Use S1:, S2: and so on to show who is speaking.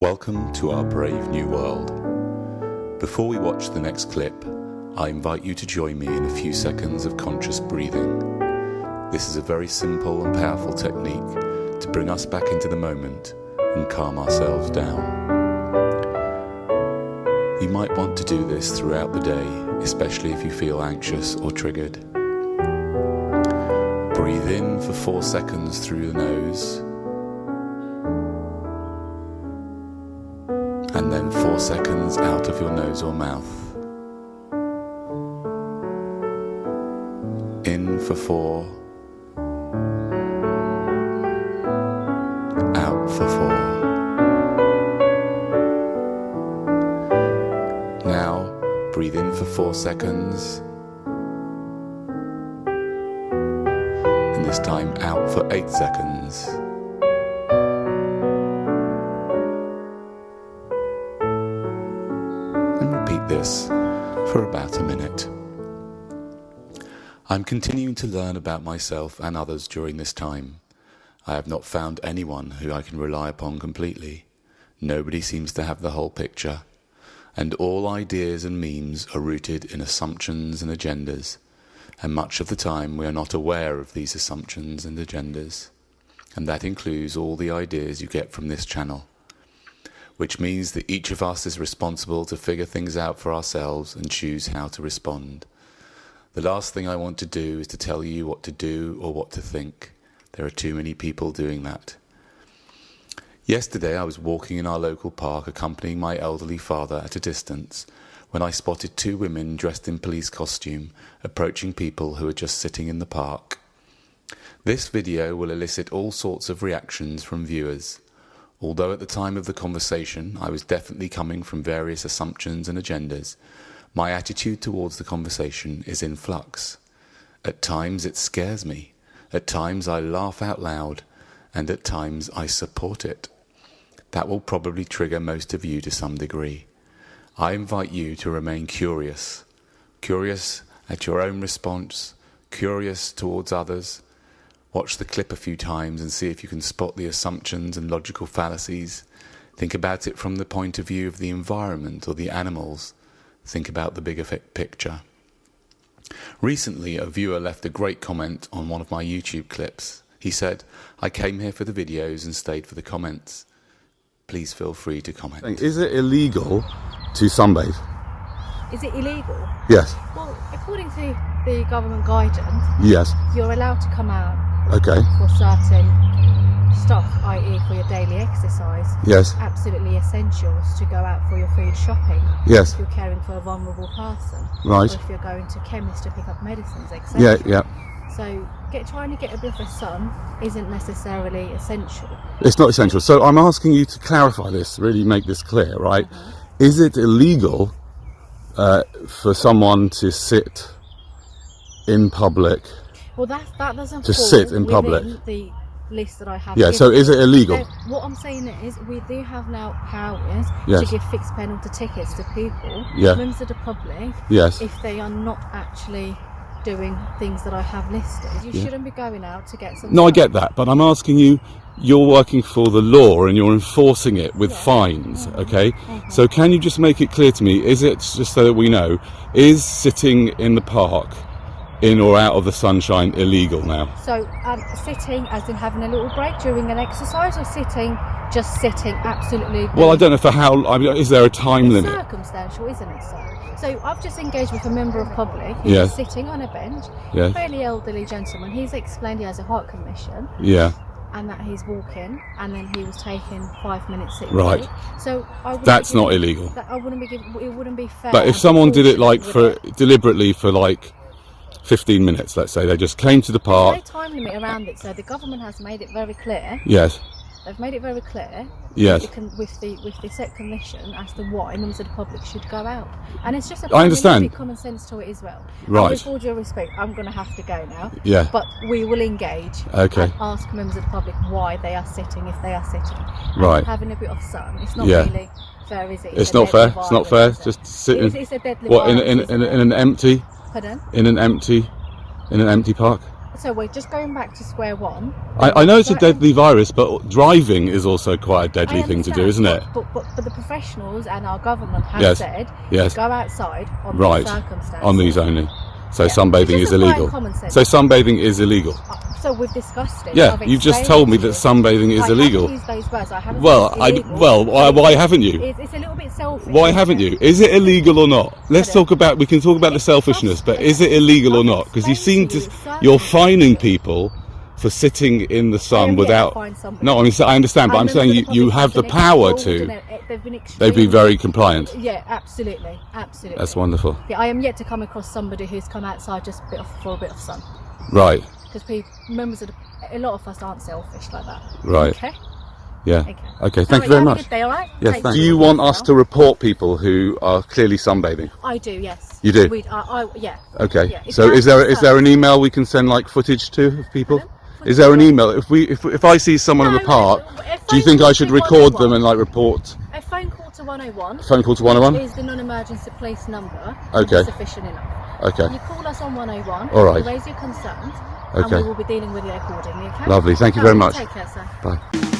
S1: Welcome to our brave new world. Before we watch the next clip, I invite you to join me in a few seconds of conscious breathing. This is a very simple and powerful technique to bring us back into the moment and calm ourselves down. You might want to do this throughout the day, especially if you feel anxious or triggered. Breathe in for 4 seconds through the nose, and then 4 seconds out of your nose or mouth. In for 4, out for 4. Now breathe in for 4 seconds, and this time out for 8 seconds. Repeat this for about a minute. I'm continuing to learn about myself and others during this time. I have not found anyone who I can rely upon completely. Nobody seems to have the whole picture, and all ideas and memes are rooted in assumptions and agendas, and much of the time we are not aware of these assumptions and agendas, and that includes all the ideas you get from this channel, which means that each of us is responsible to figure things out for ourselves and choose how to respond. The last thing I want to do is to tell you what to do or what to think. There are too many people doing that. Yesterday I was walking in our local park accompanying my elderly father at a distance when I spotted 2 women dressed in police costume approaching people who were just sitting in the park. This video will elicit all sorts of reactions from viewers. Although at the time of the conversation I was definitely coming from various assumptions and agendas, my attitude towards the conversation is in flux. At times it scares me, at times I laugh out loud, and at times I support it. That will probably trigger most of you to some degree. I invite you to remain curious. Curious at your own response, curious towards others. Watch the clip a few times and see if you can spot the assumptions and logical fallacies. Think about it from the point of view of the environment or the animals. Think about the bigger picture. Recently, a viewer left a great comment on one of my YouTube clips. He said, "I came here for the videos and stayed for the comments." Please feel free to comment.
S2: Is it illegal to sunbathe?
S3: Is it illegal?
S2: Yes.
S3: Well, according to the government guidance,
S2: Yes.
S3: you're allowed to come out
S2: Okay.
S3: for certain stuff, i.e. for your daily exercise.
S2: Yes.
S3: Absolutely essentials to go out for your food shopping.
S2: Yes.
S3: If you're caring for a vulnerable person.
S2: Right.
S3: Or if you're going to chemist to pick up medicines, etc.
S2: Yeah, yeah.
S3: So trying to get a bit of sun isn't necessarily essential.
S2: It's not essential. So I'm asking you to clarify this, really make this clear, right? Is it illegal for someone to sit in public?
S3: Well, that doesn't
S2: To
S3: fall
S2: sit in public.
S3: within the list that I have.
S2: Yeah,
S3: given.
S2: so is it illegal?
S3: So what I'm saying is we do have now powers
S2: Yes.
S3: to give fixed penalty tickets to people,
S2: Yeah.
S3: members of the public,
S2: Yes.
S3: if they are not actually doing things that I have listed. You
S2: Yeah.
S3: shouldn't be going out to get some.
S2: No, I get that, but I'm asking you, you're working for the law and you're enforcing it with fines, okay? So can you just make it clear to me, is it, just so that we know, is sitting in the park in or out of the sunshine illegal now?
S3: So sitting as in having a little break during an exercise, or just sitting absolutely.
S2: Well, I don't know for how, I mean, is there a time limit?
S3: Circumstantial, isn't it, sir? So I've just engaged with a member of public who's
S2: Yes.
S3: sitting on a bench,
S2: Yes.
S3: fairly elderly gentleman. He's explained he has a heart condition
S2: Yeah,
S3: and that he's walking, and then he was taking 5 minutes sick
S2: Right.
S3: leave. So I wouldn't
S2: that's
S3: be
S2: not
S3: giving-
S2: illegal.
S3: That I wouldn't be giving, it wouldn't be fair.
S2: But if someone did it like
S3: unfortunately,
S2: deliberately for like 15 minutes, let's say, they just came to the
S3: there's no
S2: park.
S3: time limit around it. So the government has made it very clear.
S2: Yes,
S3: They've made it very clear.
S2: yes.
S3: You can, with the set commission as to why members of the public should go out, and it's just a
S2: I understand.
S3: bit common sense to it as well.
S2: Right.
S3: And with all due respect, I'm going to have to go now.
S2: Yeah.
S3: But we will engage.
S2: Okay.
S3: And ask members of the public why they are sitting if they are sitting. And
S2: Right.
S3: having a bit of sun. It's not
S2: Yeah.
S3: really fair, is it?
S2: It's
S3: a
S2: not fair.
S3: deadly
S2: It's not
S3: virus,
S2: fair.
S3: is it?
S2: Just sit
S3: It's
S2: in.
S3: a deadly
S2: What in
S3: virus, isn't it?
S2: an empty
S3: Pardon?
S2: in an empty park?
S3: So we're just going back to square one.
S2: I know it's a deadly virus, but driving is also quite a deadly thing to do, isn't it?
S3: But the professionals and our government have
S2: Yes.
S3: said
S2: Yes.
S3: go outside on
S2: Right.
S3: these circumstances.
S2: On these only. So
S3: Yeah.
S2: sunbathing
S3: It's
S2: is
S3: just applying
S2: illegal.
S3: common sense.
S2: So sunbathing is illegal.
S3: So we've discussed it.
S2: Yeah,
S3: I've
S2: you've just
S3: explained
S2: told me
S3: it
S2: that
S3: to you.
S2: sunbathing is
S3: I
S2: illegal.
S3: haven't used those words. I haven't
S2: Well,
S3: said it's illegal.
S2: why haven't you?
S3: It's a little bit selfish.
S2: Why haven't you? Is it illegal or not? Let's talk about. We can talk about the selfishness, but is it illegal or not? Because you seem to. You're fining people for sitting in the sun without. No, I understand, but I'm saying you have the power to. They've been very compliant.
S3: Yeah, absolutely.
S2: That's wonderful.
S3: Yeah, I am yet to come across somebody who's come outside just for a bit of sun.
S2: Right.
S3: Because a lot of us aren't selfish like that.
S2: Right.
S3: Okay.
S2: Yeah. Okay. Thank you very
S3: Have a
S2: much.
S3: good day, all right?
S2: Yes.
S3: Take
S2: Do
S3: care.
S2: you want us to report people who are clearly sunbathing?
S3: I do, yes.
S2: You do?
S3: Yeah.
S2: Okay.
S3: Yeah, it's
S2: So is
S3: down
S2: there an email we can send like footage to of people?
S3: Pardon?
S2: Is there an email? If I see someone in the park, do you think I should record them and like report?
S3: A phone call to 101.
S2: Phone call to 101?
S3: Is the non-emergency police number.
S2: Okay.
S3: Sufficient enough.
S2: Okay.
S3: You call us on 101.
S2: All right.
S3: You raise your concerns.
S2: Okay.
S3: And we will be dealing with it accordingly. Okay.
S2: Lovely. Thank you very much.
S3: Take care, sir.
S2: Bye.